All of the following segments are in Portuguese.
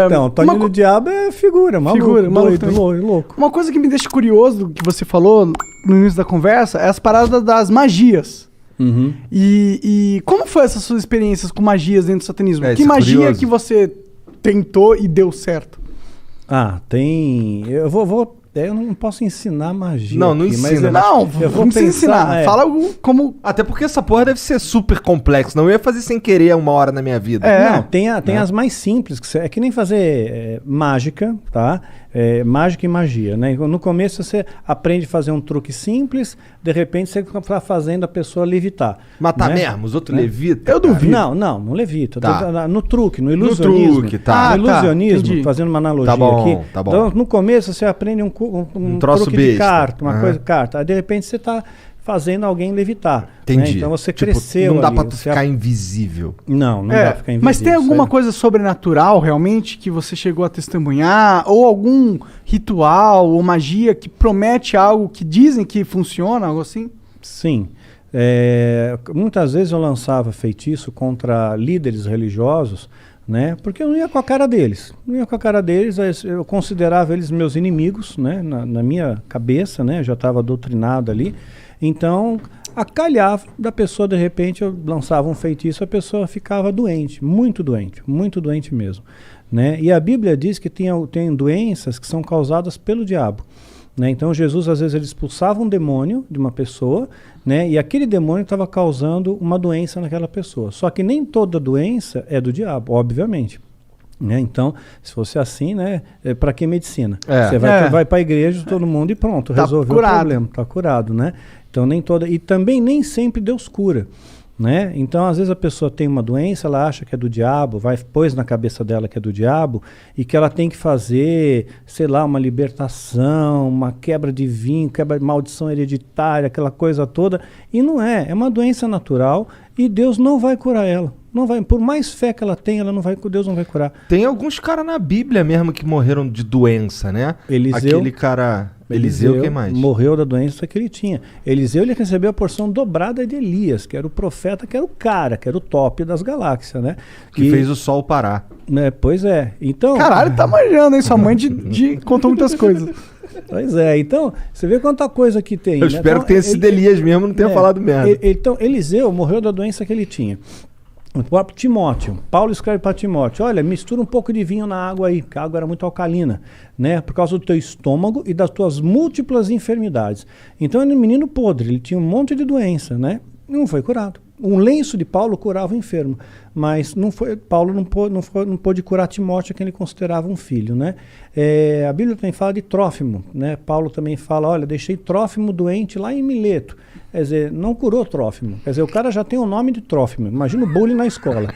Então, o Toninho do Diabo é figura, maluco, doido, louco. Uma coisa que me deixa curioso do que você falou no início da conversa é as paradas das magias. Uhum. E como foi essas suas experiências com magias dentro do satanismo? Que isso é magia curioso. que você tentou e deu certo? Tem... Eu não posso ensinar magia. Não aqui, mas ensina. eu vou precisa ensinar. Fala como... Até porque essa porra deve ser super complexo. Não eu ia fazer sem querer uma hora na minha vida. Não, tem as mais simples. É que nem fazer mágica, tá? Mágica e magia, né? No começo você aprende a fazer um truque simples, de repente você está fazendo a pessoa levitar. Matar né? mesmo, os outros levitam. Eu duvido. Não levita. Tá. No truque, no ilusionismo. truque, tá. No ilusionismo, entendi. fazendo uma analogia Tá bom, aqui. tá bom. Então, no começo você aprende um troço truque de besta. carta, uma Aham. coisa de carta. Aí de repente você está fazendo alguém levitar. Entendi. Né? Então você Tipo, cresceu não dá ali, pra tu você ficar invisível. Não dá pra ficar invisível. Mas tem alguma Isso coisa sobrenatural realmente que você chegou a testemunhar? Ou algum ritual ou magia que promete algo que dizem que funciona, algo assim? Sim. Muitas vezes eu lançava feitiço contra líderes religiosos, né? Porque eu não ia com a cara deles. Eu considerava eles meus inimigos, né? Na minha cabeça, né? Eu já estava doutrinado ali. Então, acalhava da pessoa, de repente, eu lançava um feitiço, a pessoa ficava doente muito doente mesmo. Né? E a Bíblia diz que tem doenças que são causadas pelo diabo. Né? Então Jesus às vezes ele expulsava um demônio de uma pessoa, né? E aquele demônio estava causando uma doença naquela pessoa. Só que nem toda doença é do diabo, obviamente. Né? Então, se fosse assim, né? Para que medicina? Você vai para a igreja, todo mundo e pronto, resolveu o problema, está curado. Né? Então nem toda. E também nem sempre Deus cura. Né? Então, às vezes a pessoa tem uma doença, ela acha que é do diabo, pôs na cabeça dela que é do diabo e que ela tem que fazer, sei lá, uma libertação, uma quebra de vinho, quebra de maldição hereditária, aquela coisa toda. E não é uma doença natural e Deus não vai curar ela. Não vai, por mais fé que ela tenha, Deus não vai curar. Tem alguns caras na Bíblia mesmo que morreram de doença, né? Aquele cara... Eliseu, quem mais? Morreu da doença que ele tinha. Eliseu, ele recebeu a porção dobrada de Elias, que era o profeta, que era o cara, que era o top das galáxias, né? Que fez o sol parar. Né, pois é. Então... Caralho, tá manjando, hein? Sua mãe contou muitas coisas. Pois é. Então, você vê quanta coisa que tem. Eu espero então, que tenha sido Elias mesmo, não tenha falado merda. Então, Eliseu morreu da doença que ele tinha. O próprio Timóteo, Paulo escreve para Timóteo, olha, mistura um pouco de vinho na água aí, porque a água era muito alcalina, né, por causa do teu estômago e das tuas múltiplas enfermidades. Então ele era um menino podre, ele tinha um monte de doença, né, não foi curado. Um lenço de Paulo curava o enfermo, mas Paulo não pôde curar Timóteo, que ele considerava um filho, né. A Bíblia também fala de Trófimo, né, Paulo também fala, olha, deixei Trófimo doente lá em Mileto. Quer dizer, não curou Trófimo. Quer dizer, o cara já tem o nome de Trófimo. Imagina o bullying na escola.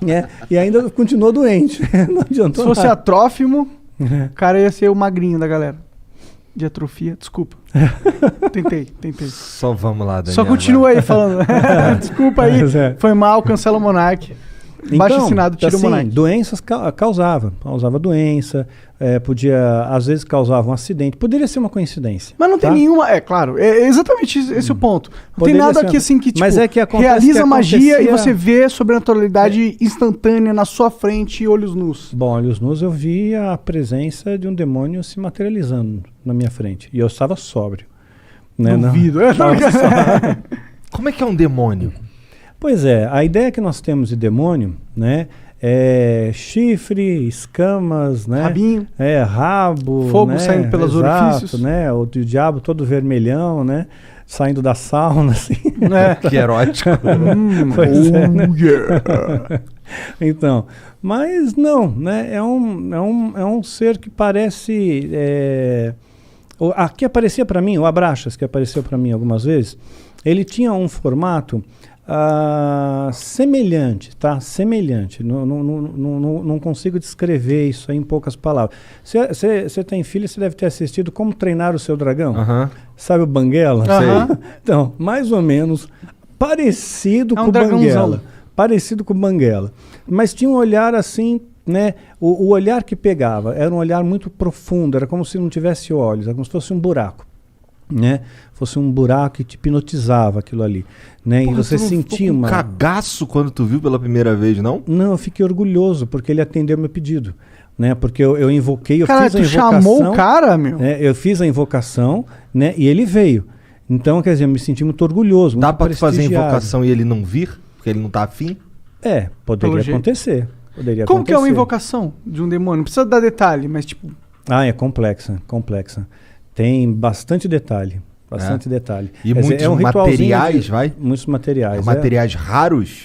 Né? E ainda continuou doente. Não adiantou Se fosse nada. a Trófimo, o cara ia ser o magrinho da galera. De atrofia. Desculpa. Tentei. Só vamos lá, Daniel. Só continua aí falando. Desculpa aí. Foi mal, cancela o Monark. Baixo assinado, tira o Monark. Doenças causava doença, às vezes causava um acidente, poderia ser uma coincidência. Mas não tem nenhuma, claro, é exatamente esse o ponto. Não Poderia tem nada ser, aqui assim que, tipo, mas é que realiza magia e você vê sobrenaturalidade instantânea na sua frente e olhos nus. Bom, olhos nus eu vi a presença de um demônio se materializando na minha frente, e eu estava sóbrio. Né? Duvido. Como é que é um demônio? Pois é, a ideia que nós temos de demônio, né, é chifre, escamas, né, rabinho, rabo, fogo, né, saindo pelos orifícios, né, o diabo todo vermelhão, né, saindo da sauna, assim. Que erótico. Pois é, né? Então, mas não, né, é um ser que parece, que aparecia para mim, o Abraxas, que apareceu para mim algumas vezes, ele tinha um formato semelhante, tá? Semelhante. Não consigo descrever isso aí em poucas palavras. Você tem filho, você deve ter assistido Como Treinar o Seu Dragão. Sabe o Banguela? Então, mais ou menos parecido com o Banguela. Parecido com o Banguela. Mas tinha um olhar assim, né? O olhar que pegava era um olhar muito profundo, era como se não tivesse olhos, era como se fosse um buraco. né? Fosse um buraco que te hipnotizava aquilo ali, né? Porra, e você tu não sentia ficou com uma... cagaço quando tu viu pela primeira vez, não? Não, eu fiquei orgulhoso, porque ele atendeu meu pedido, né? Porque eu invoquei, eu Cara, fiz a tu invocação... chamou o cara, meu? Né? Eu fiz a invocação, né? E ele veio. Então, quer dizer, eu me senti muito orgulhoso, Dá muito pra tu fazer a prestigiado. invocação e ele não vir? Porque ele não tá afim? Poderia acontecer. Como que é uma invocação de um demônio? Não precisa dar detalhe, mas tipo... É complexa. Tem bastante detalhe. Detalhe. E muitos materiais, Muitos materiais. Materiais raros?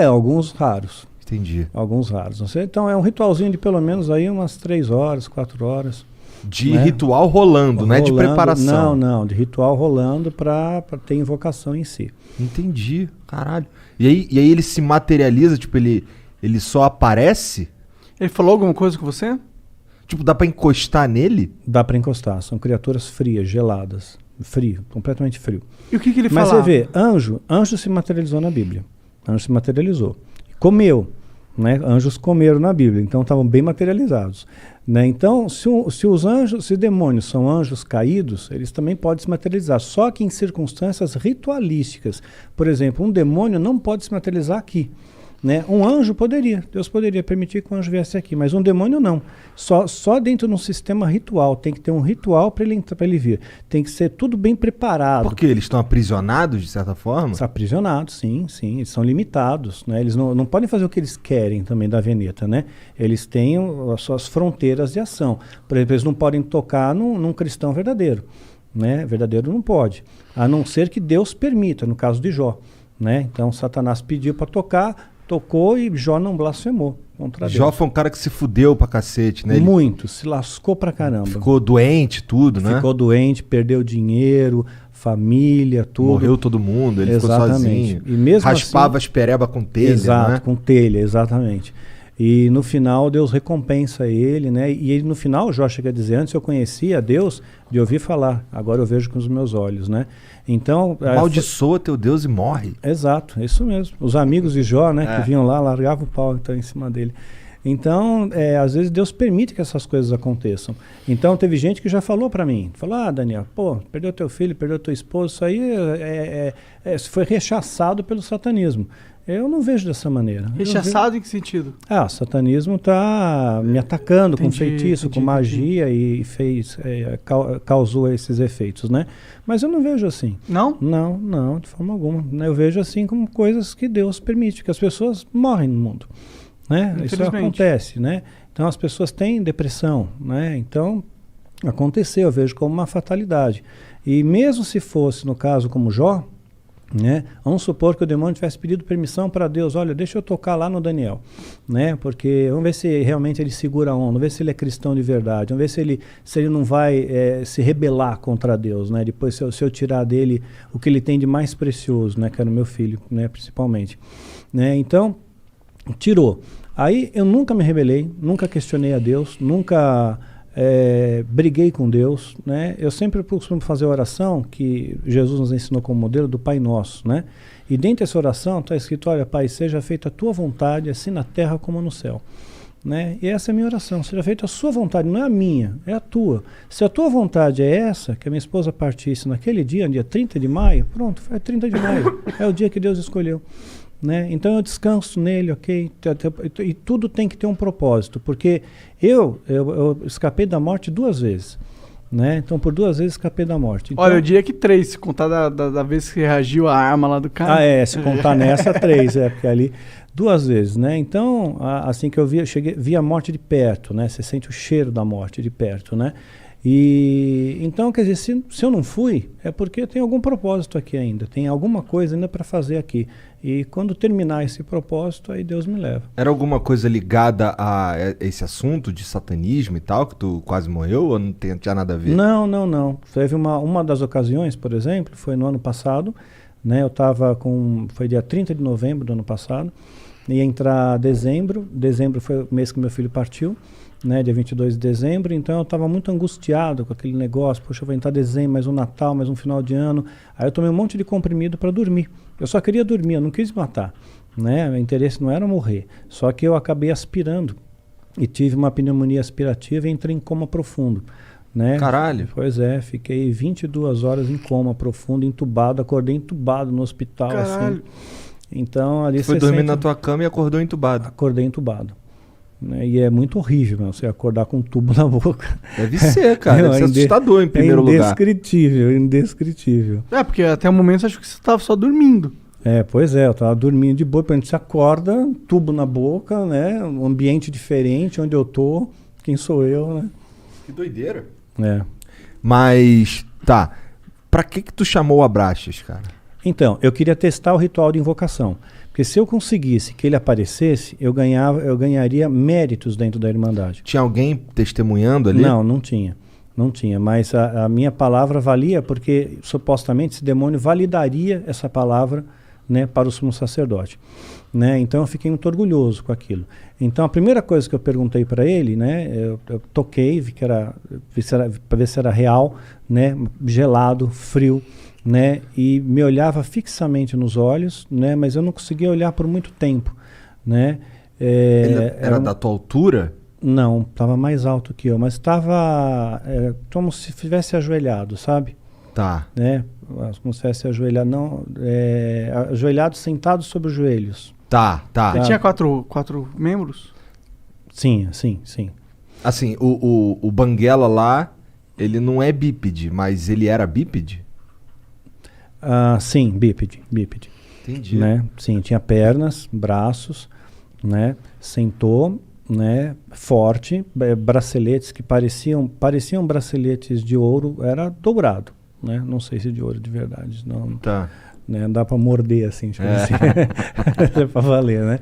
Alguns raros. Entendi. Alguns raros. Não sei. Então é um ritualzinho de pelo menos aí umas 3 horas, 4 horas. De ritual rolando, não é de preparação. Não, de ritual rolando pra ter invocação em si. Entendi, caralho. E aí ele se materializa, tipo, ele só aparece? Ele falou alguma coisa com você? Tipo, dá pra encostar nele? Dá pra encostar, são criaturas frias, geladas. Frio, completamente frio. E o que ele falava? Mas você vê, anjo se materializou na Bíblia. Anjo se materializou. Comeu. Né? Anjos comeram na Bíblia, então estavam bem materializados. Né? Então, se demônios são anjos caídos, eles também podem se materializar, só que em circunstâncias ritualísticas. Por exemplo, um demônio não pode se materializar aqui. Né? Um anjo poderia, Deus poderia permitir que um anjo viesse aqui, mas um demônio não. Só dentro de um sistema ritual, tem que ter um ritual para ele vir. Tem que ser tudo bem preparado. Por quê? Eles estão aprisionados, de certa forma? Estão aprisionados, sim, eles são limitados. Né? Eles não podem fazer o que eles querem também da Veneta, né? Eles têm as suas fronteiras de ação. Por exemplo, eles não podem tocar num cristão verdadeiro. Né? Verdadeiro não pode, a não ser que Deus permita, no caso de Jó. Né? Então Satanás pediu para tocar, tocou e Jó não blasfemou contra Deus. Jó foi um cara que se fudeu pra cacete, né? Muito, se lascou pra caramba. Ficou doente, tudo, né? Ficou doente, perdeu dinheiro, família, tudo. Morreu todo mundo, ele ficou sozinho. E mesmo raspava assim, as pereba com telha, exato, né? com telha, exatamente. E no final Deus recompensa ele, né? E ele, no final, Jó chega a dizer, antes eu conhecia Deus de ouvir falar, agora eu vejo com os meus olhos, né? Então... Amaldiçoa teu Deus e morre. Exato, isso mesmo. Os amigos de Jó, né, que vinham lá, largavam o pau então, em cima dele. Então, às vezes Deus permite que essas coisas aconteçam. Então, teve gente que já falou para mim, falou, Daniel, perdeu teu filho, perdeu tua esposa, isso aí foi rechaçado pelo satanismo. Eu não vejo dessa maneira. Rechaçado em que sentido? O satanismo está me atacando com feitiço, com magia e causou esses efeitos, né? Mas eu não vejo assim. Não? Não, de forma alguma. Eu vejo assim como coisas que Deus permite, que as pessoas morrem no mundo. Né? Isso acontece, né? Então as pessoas têm depressão, né? Então aconteceu, eu vejo como uma fatalidade. E mesmo se fosse no caso como Jó, né? Vamos supor que o demônio tivesse pedido permissão para Deus, olha, deixa eu tocar lá no Daniel, né? Porque vamos ver se realmente ele segura a onda, vamos ver se ele é cristão de verdade, vamos ver se ele não vai se rebelar contra Deus, né? Depois se eu tirar dele o que ele tem de mais precioso, né? Que era o meu filho, né? Principalmente, né? Então tirou. Aí eu nunca me rebelei, nunca questionei a Deus, nunca briguei com Deus, né? Eu sempre costumo fazer a oração que Jesus nos ensinou como modelo do Pai Nosso, né? E dentro dessa oração está escrito, olha, Pai, seja feita a tua vontade, assim na terra como no céu. Né? E essa é a minha oração, seja feita a sua vontade, não é a minha, é a tua. Se a tua vontade é essa, que a minha esposa partisse naquele dia, dia 30 de maio, pronto, é 30 de maio, é o dia que Deus escolheu. Né? Então eu descanso nele, ok? E tudo tem que ter um propósito, porque eu escapei da morte 2 vezes. Né? Então por 2 vezes escapei da morte. Então, olha, eu diria que 3, se contar da vez que reagiu a arma lá do cara. Se contar nessa 3, porque ali 2 vezes, né? Então, assim que eu vi a morte de perto, né? Você sente o cheiro da morte de perto, né? E então, quer dizer, se eu não fui, é porque tem algum propósito aqui ainda, tem alguma coisa ainda para fazer aqui. E quando terminar esse propósito, aí Deus me leva. Era alguma coisa ligada a esse assunto de satanismo e tal, que tu quase morreu, ou não tinha nada a ver? Não. Teve uma das ocasiões, por exemplo, foi no ano passado, né? Eu estava foi dia 30 de novembro do ano passado, ia entrar dezembro foi o mês que meu filho partiu, né, dia 22 de dezembro, então eu estava muito angustiado com aquele negócio, poxa, eu vou entrar dezembro, mais um Natal, mais um final de ano, aí eu tomei um monte de comprimido para dormir, eu só queria dormir, eu não quis matar, né, meu interesse não era morrer, só que eu acabei aspirando, e tive uma pneumonia aspirativa e entrei em coma profundo, né? Caralho. Pois é, fiquei 22 horas em coma profundo, entubado, acordei entubado no hospital, Caralho. assim. Então ali Você foi você dormir sente- na tua cama e acordou entubado. Acordei entubado. Né? E é muito horrível, meu, você acordar com um tubo na boca. Deve ser, cara. Não, Deve ser é inde- assustador em primeiro lugar. Indescritível, indescritível. É, porque até o momento eu acho que você tava só dormindo. Pois é, eu tava dormindo de boa, depois a gente se acorda, tubo na boca, né? Um ambiente diferente, onde eu tô, quem sou eu, né? Que doideira. É. Mas, tá. Pra que tu chamou o Abraxas, cara? Então, eu queria testar o ritual de invocação. Porque se eu conseguisse que ele aparecesse, eu ganharia méritos dentro da Irmandade. Tinha alguém testemunhando ali? Não tinha. Não tinha, mas a minha palavra valia porque supostamente esse demônio validaria essa palavra, né, para o sumo sacerdote. Né? Então eu fiquei muito orgulhoso com aquilo. Então a primeira coisa que eu perguntei para ele, né, eu toquei, para ver se era real, né, gelado, frio, né, e me olhava fixamente nos olhos, né, mas eu não conseguia olhar por muito tempo, né. Ele era da tua altura? Não, estava mais alto que eu, mas estava como se estivesse ajoelhado, sabe? Tá. Né? Como se estivesse ajoelhado, não, ajoelhado, sentado sobre os joelhos. Tá. Ele tinha quatro membros? Sim. Assim, o Banguela lá, ele não é bípede, mas ele era bípede? Sim, bípede. Entendi. Né? Sim, tinha pernas, braços, né? Sentou, né? Forte, braceletes que pareciam braceletes de ouro, era dourado, né? Não sei se de ouro de verdade, não. Tá. Né? Dá para morder assim, tipo assim. É para valer, né?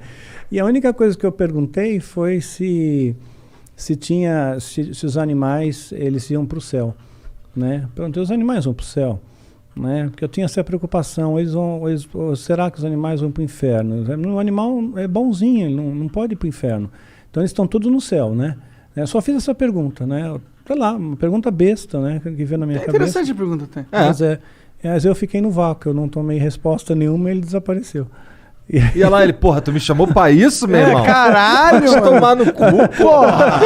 E a única coisa que eu perguntei foi se os animais eles iam para o céu, né? Perguntei, os animais vão para o céu, né? Porque eu tinha essa preocupação, ou será que os animais vão para o inferno? O animal é bonzinho, ele não pode ir para o inferno. Então eles estão todos no céu, né? Eu só fiz essa pergunta, né? Sei lá, uma pergunta besta, né? Que veio na minha cabeça. Interessante a pergunta até. Mas eu fiquei no vácuo, eu não tomei resposta nenhuma e ele desapareceu. E olha lá, ele, porra, tu me chamou pra isso, meu irmão? Caralho! Vai te tomar no cu, Porra!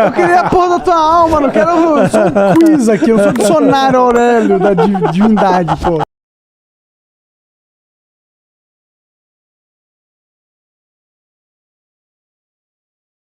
Eu queria a porra da tua alma, não quero só um quiz aqui, eu sou o dicionário Aurélio da divindade, pô.